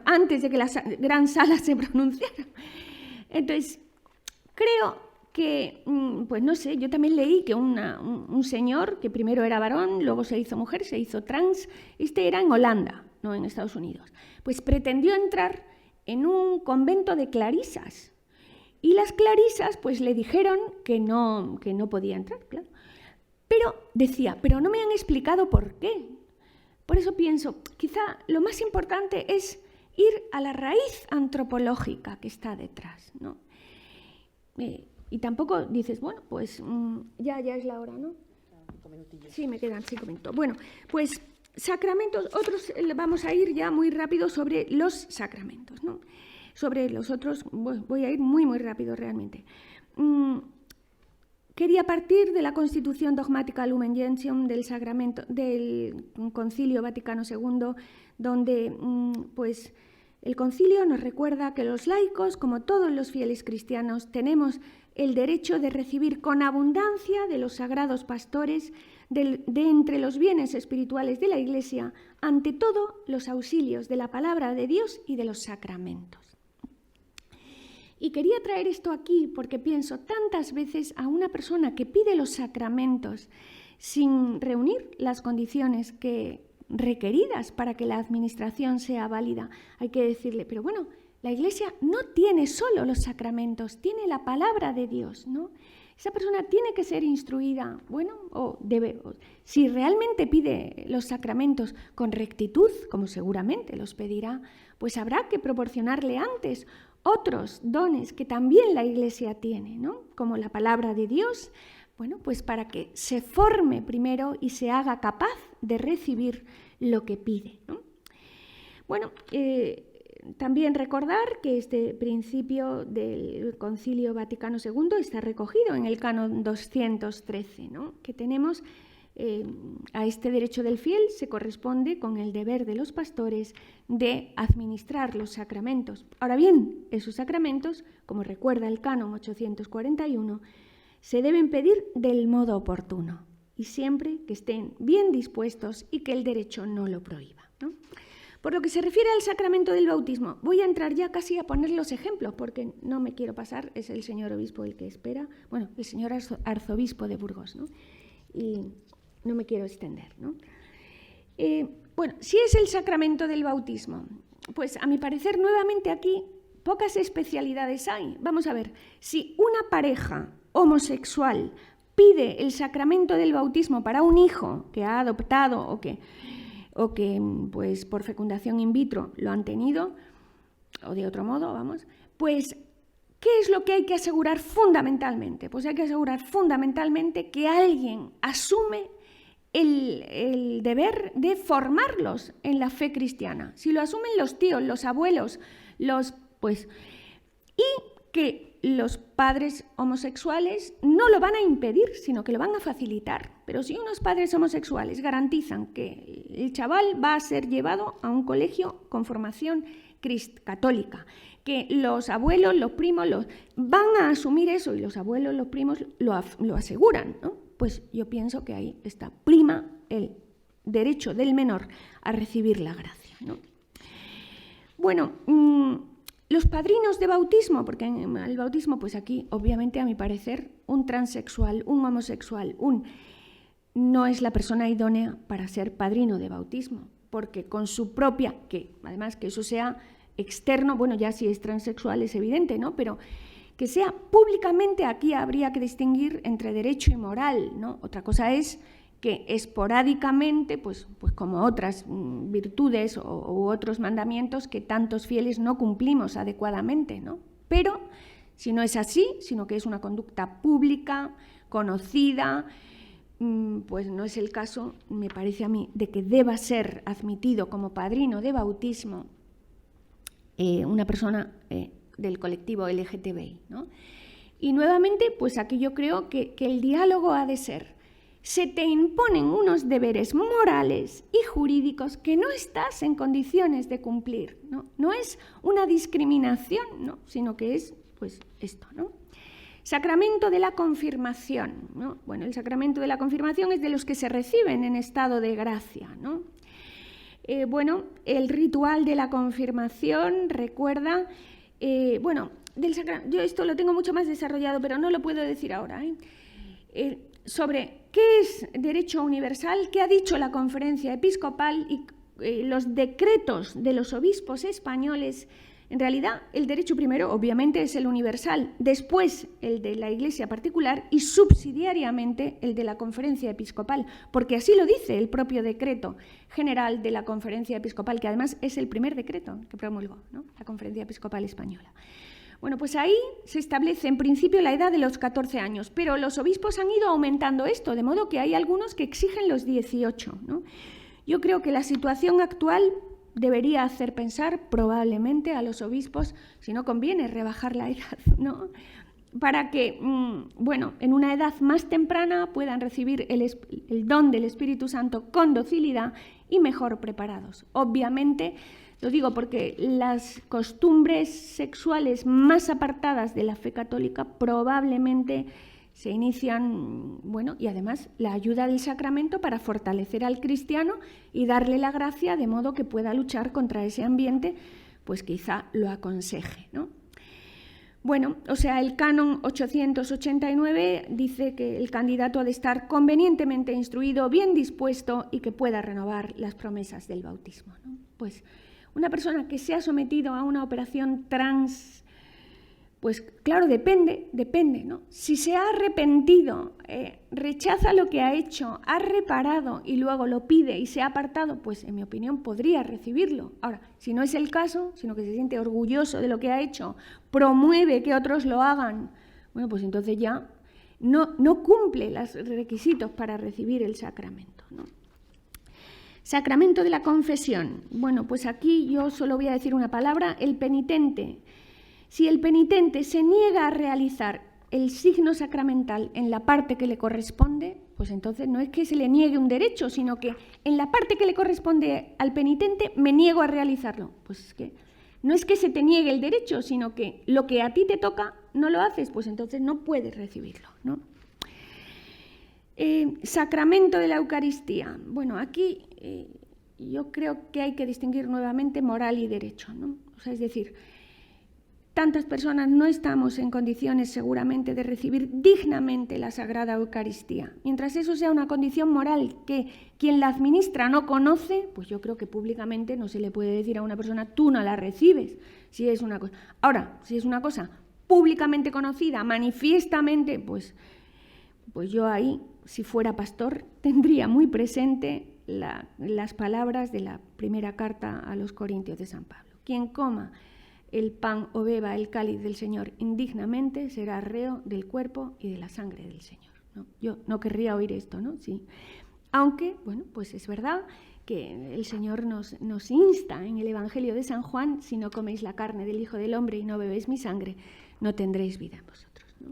[SPEAKER 1] antes de que la gran sala se pronunciara. Entonces, creo que, pues no sé, yo también leí que un señor que primero era varón, luego se hizo mujer, se hizo trans, era en Holanda, no en Estados Unidos, pues pretendió entrar en un convento de clarisas y las clarisas pues le dijeron que no podía entrar, claro. Pero decía, pero no me han explicado por qué. Por eso pienso, quizá lo más importante es ir a la raíz antropológica que está detrás, ¿no? Y tampoco dices, bueno, pues ya es la hora, ¿no? Sí, me quedan 5 minutos. Bueno, pues sacramentos, otros, vamos a ir ya muy rápido sobre los sacramentos, ¿no? Sobre los otros, voy a ir muy, muy rápido realmente. Quería partir de la Constitución Dogmática Lumen Gentium del Sacramento del Concilio Vaticano II, donde pues el concilio nos recuerda que los laicos, como todos los fieles cristianos, tenemos el derecho de recibir con abundancia de los sagrados pastores, de entre los bienes espirituales de la Iglesia, ante todo los auxilios de la palabra de Dios y de los sacramentos. Y quería traer esto aquí porque pienso tantas veces a una persona que pide los sacramentos sin reunir las condiciones requeridas para que la administración sea válida. Hay que decirle, pero bueno, la Iglesia no tiene solo los sacramentos, tiene la palabra de Dios, ¿no? Esa persona tiene que ser instruida, bueno, si realmente pide los sacramentos con rectitud, como seguramente los pedirá, pues habrá que proporcionarle antes otros dones que también la Iglesia tiene, ¿no? Como la palabra de Dios, bueno, pues para que se forme primero y se haga capaz de recibir lo que pide, ¿no? Bueno, también recordar que este principio del Concilio Vaticano II está recogido en el Canon 213, ¿no? Que tenemos a este derecho del fiel se corresponde con el deber de los pastores de administrar los sacramentos. Ahora bien, esos sacramentos, como recuerda el Canon 841, se deben pedir del modo oportuno y siempre que estén bien dispuestos y que el derecho no lo prohíba, ¿no? Por lo que se refiere al sacramento del bautismo, voy a entrar ya casi a poner los ejemplos porque no me quiero pasar, es el señor obispo el que espera, bueno, el señor arzobispo de Burgos, ¿no? Y no me quiero extender, ¿no? Bueno, si es el sacramento del bautismo, pues a mi parecer nuevamente aquí pocas especialidades hay. Vamos a ver, si una pareja homosexual pide el sacramento del bautismo para un hijo que ha adoptado o que pues por fecundación in vitro lo han tenido, o de otro modo, vamos, pues ¿qué es lo que hay que asegurar fundamentalmente? Pues hay que asegurar fundamentalmente que alguien asume el deber de formarlos en la fe cristiana. Si lo asumen los tíos, los abuelos, y que los padres homosexuales no lo van a impedir, sino que lo van a facilitar. Pero si unos padres homosexuales garantizan que el chaval va a ser llevado a un colegio con formación católica, que los abuelos, los primos van a asumir eso y los abuelos, los primos lo aseguran, ¿no? Pues yo pienso que ahí está prima el derecho del menor a recibir la gracia, ¿no? Bueno, los padrinos de bautismo, porque en el bautismo, pues aquí, obviamente, a mi parecer, un transexual, un homosexual, no es la persona idónea para ser padrino de bautismo, porque con su propia, que además que eso sea externo, bueno, ya si es transexual es evidente, ¿no? Pero que sea públicamente, aquí habría que distinguir entre derecho y moral, ¿no? Otra cosa es que esporádicamente, pues como otras virtudes u otros mandamientos que tantos fieles no cumplimos adecuadamente, ¿no? Pero si no es así, sino que es una conducta pública, conocida, pues no es el caso, me parece a mí, de que deba ser admitido como padrino de bautismo una persona del colectivo LGTBI, ¿no? Y nuevamente, pues aquí yo creo que el diálogo ha de ser se te imponen unos deberes morales y jurídicos que no estás en condiciones de cumplir, ¿no? No es una discriminación, ¿no? Sino que es, pues, esto, ¿no? Sacramento de la confirmación, ¿no? Bueno, el sacramento de la confirmación es de los que se reciben en estado de gracia, ¿no? Bueno, el ritual de la confirmación recuerda, yo esto lo tengo mucho más desarrollado, pero no lo puedo decir ahora, sobre qué es derecho universal, qué ha dicho la Conferencia Episcopal y los decretos de los obispos españoles. En realidad, el derecho primero, obviamente, es el universal, después el de la Iglesia particular y subsidiariamente el de la Conferencia Episcopal, porque así lo dice el propio decreto general de la Conferencia Episcopal, que además es el primer decreto que promulgó, ¿no? La Conferencia Episcopal Española. Bueno, pues ahí se establece en principio la edad de los 14 años, pero los obispos han ido aumentando esto, de modo que hay algunos que exigen los 18, ¿no? Yo creo que la situación actual debería hacer pensar probablemente a los obispos si no conviene rebajar la edad, ¿no? Para que, en una edad más temprana puedan recibir el don del Espíritu Santo con docilidad y mejor preparados. Obviamente, lo digo porque las costumbres sexuales más apartadas de la fe católica probablemente se inician, y además la ayuda del sacramento para fortalecer al cristiano y darle la gracia de modo que pueda luchar contra ese ambiente, pues quizá lo aconseje, ¿no? Bueno, el canon 889 dice que el candidato ha de estar convenientemente instruido, bien dispuesto y que pueda renovar las promesas del bautismo, ¿no? Pues una persona que se ha sometido a una operación trans, pues claro, depende, ¿no? Si se ha arrepentido, rechaza lo que ha hecho, ha reparado y luego lo pide y se ha apartado, pues en mi opinión podría recibirlo. Ahora, si no es el caso, sino que se siente orgulloso de lo que ha hecho, promueve que otros lo hagan, pues entonces ya no cumple los requisitos para recibir el sacramento, ¿no? Sacramento de la confesión. Bueno, pues aquí yo solo voy a decir una palabra, el penitente. Si el penitente se niega a realizar el signo sacramental en la parte que le corresponde, pues entonces no es que se le niegue un derecho, sino que en la parte que le corresponde al penitente me niego a realizarlo. Pues es que no es que se te niegue el derecho, sino que lo que a ti te toca no lo haces, pues entonces no puedes recibirlo, ¿no? Sacramento de la Eucaristía. Bueno, aquí yo creo que hay que distinguir nuevamente moral y derecho, ¿no? Es decir, tantas personas no estamos en condiciones seguramente de recibir dignamente la Sagrada Eucaristía. Mientras eso sea una condición moral que quien la administra no conoce, pues yo creo que públicamente no se le puede decir a una persona, tú no la recibes, si es una cosa. Ahora, si es una cosa públicamente conocida, manifiestamente, pues yo ahí, si fuera pastor, tendría muy presente las palabras de la primera carta a los Corintios de San Pablo. Quien coma el pan o beba el cáliz del Señor indignamente será reo del cuerpo y de la sangre del Señor, ¿no? Yo no querría oír esto, ¿no? Sí. Aunque, pues es verdad que el Señor nos insta en el Evangelio de San Juan, si no coméis la carne del Hijo del Hombre y no bebéis mi sangre, no tendréis vida en vosotros, ¿no?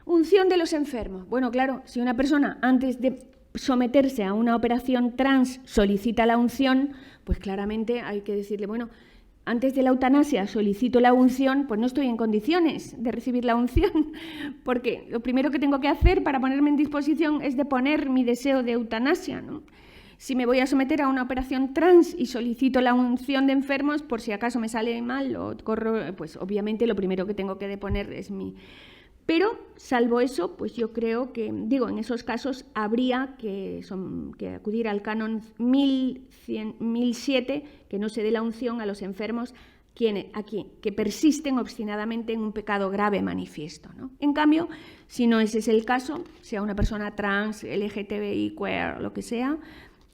[SPEAKER 1] Unción de los enfermos. Bueno, claro, si una persona antes de someterse a una operación trans solicita la unción, pues claramente hay que decirle, antes de la eutanasia solicito la unción, pues no estoy en condiciones de recibir la unción, porque lo primero que tengo que hacer para ponerme en disposición es deponer mi deseo de eutanasia, ¿no? Si me voy a someter a una operación trans y solicito la unción de enfermos, por si acaso me sale mal o corro, pues obviamente lo primero que tengo que deponer es mi... Pero, salvo eso, pues yo creo que, en esos casos habría que acudir al canon 1007, que no se dé la unción a los enfermos que persisten obstinadamente en un pecado grave manifiesto, ¿no? En cambio, si no ese es el caso, sea una persona trans, LGTBI, queer, lo que sea,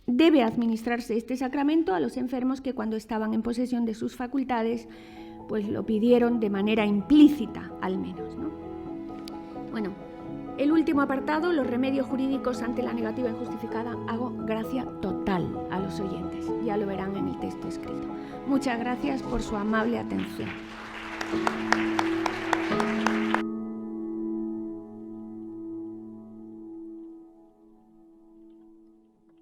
[SPEAKER 1] debe administrarse este sacramento a los enfermos que cuando estaban en posesión de sus facultades, pues lo pidieron de manera implícita, al menos, ¿no? Bueno, el último apartado, los remedios jurídicos ante la negativa injustificada, hago gracia total a los oyentes. Ya lo verán en el texto escrito. Muchas gracias por su amable atención.